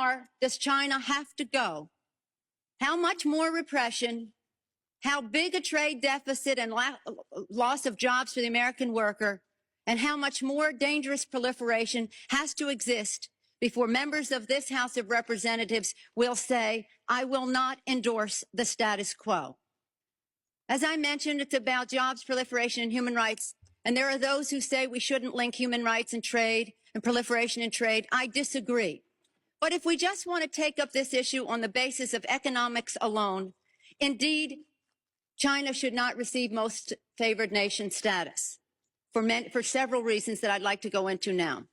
far does China have to go? How much more repression? How big a trade deficit and loss of jobs for the American worker? And how much more dangerous proliferation has to exist before members of this House of Representatives will say, I will not endorse the status quo? As I mentioned, it's about jobs, proliferation, and human rights. And there are those who say we shouldn't link human rights and trade and proliferation and trade. I disagree. But if we just want to take up this issue on the basis of economics alone, indeed, China should not receive most favored nation status for several reasons that I'd like to go into now.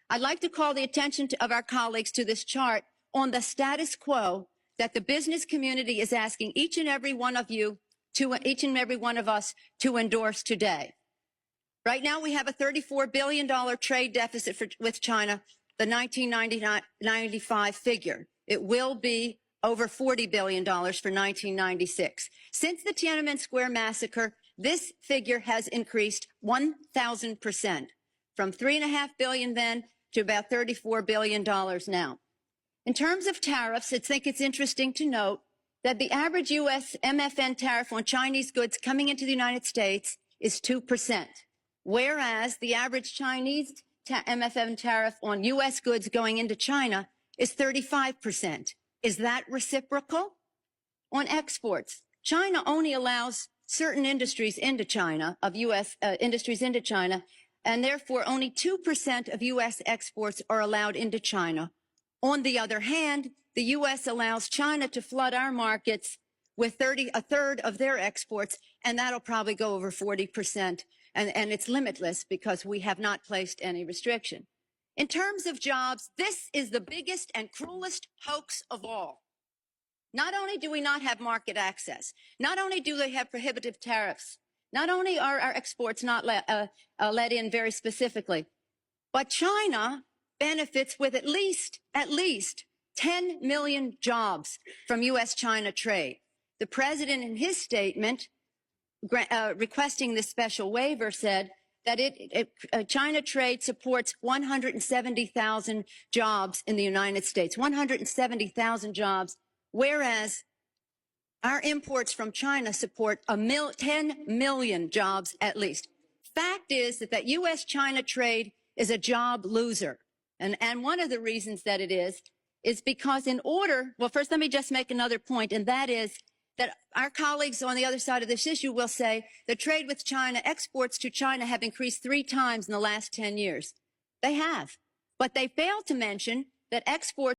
I'd like to call the attention of our colleagues to this chart on the status quo that the business community is asking each and every one of us to endorse today. Right now, we have a $34 billion trade deficit with China, the 1995 figure. It will be over $40 billion for 1996. Since the Tiananmen Square massacre, this figure has increased 1,000%, from $3.5 billion then to about $34 billion now. In terms of tariffs, I think it's interesting to note that the average U.S. MFN tariff on Chinese goods coming into the United States is 2%, whereas the average Chinese MFN tariff on U.S. goods going into China is 35%. Is that reciprocal? On exports, China only allows certain industries into China, of U.S. Industries into China, and therefore only 2% of U.S. exports are allowed into China. On the other hand, the U.S. allows China to flood our markets with a third of their exports, and that'll probably go over 40%. And it's limitless because we have not placed any restriction. In terms of jobs, this is the biggest and cruelest hoax of all. Not only do we not have market access, not only do they have prohibitive tariffs, not only are our exports not let in very specifically, but China benefits with at least 10 million jobs from U.S.-China trade. The president, in his statement, requesting this special waiver, said that China trade supports 170,000 jobs in the United States, 170,000 jobs, whereas our imports from China support 10 million jobs at least. Fact is that U.S.-China trade is a job loser. And one of the reasons that it is because well, first let me just make another point, and that is that our colleagues on the other side of this issue will say the trade with China, exports to China have increased 3 times in the last 10 years. They have. But they fail to mention that exports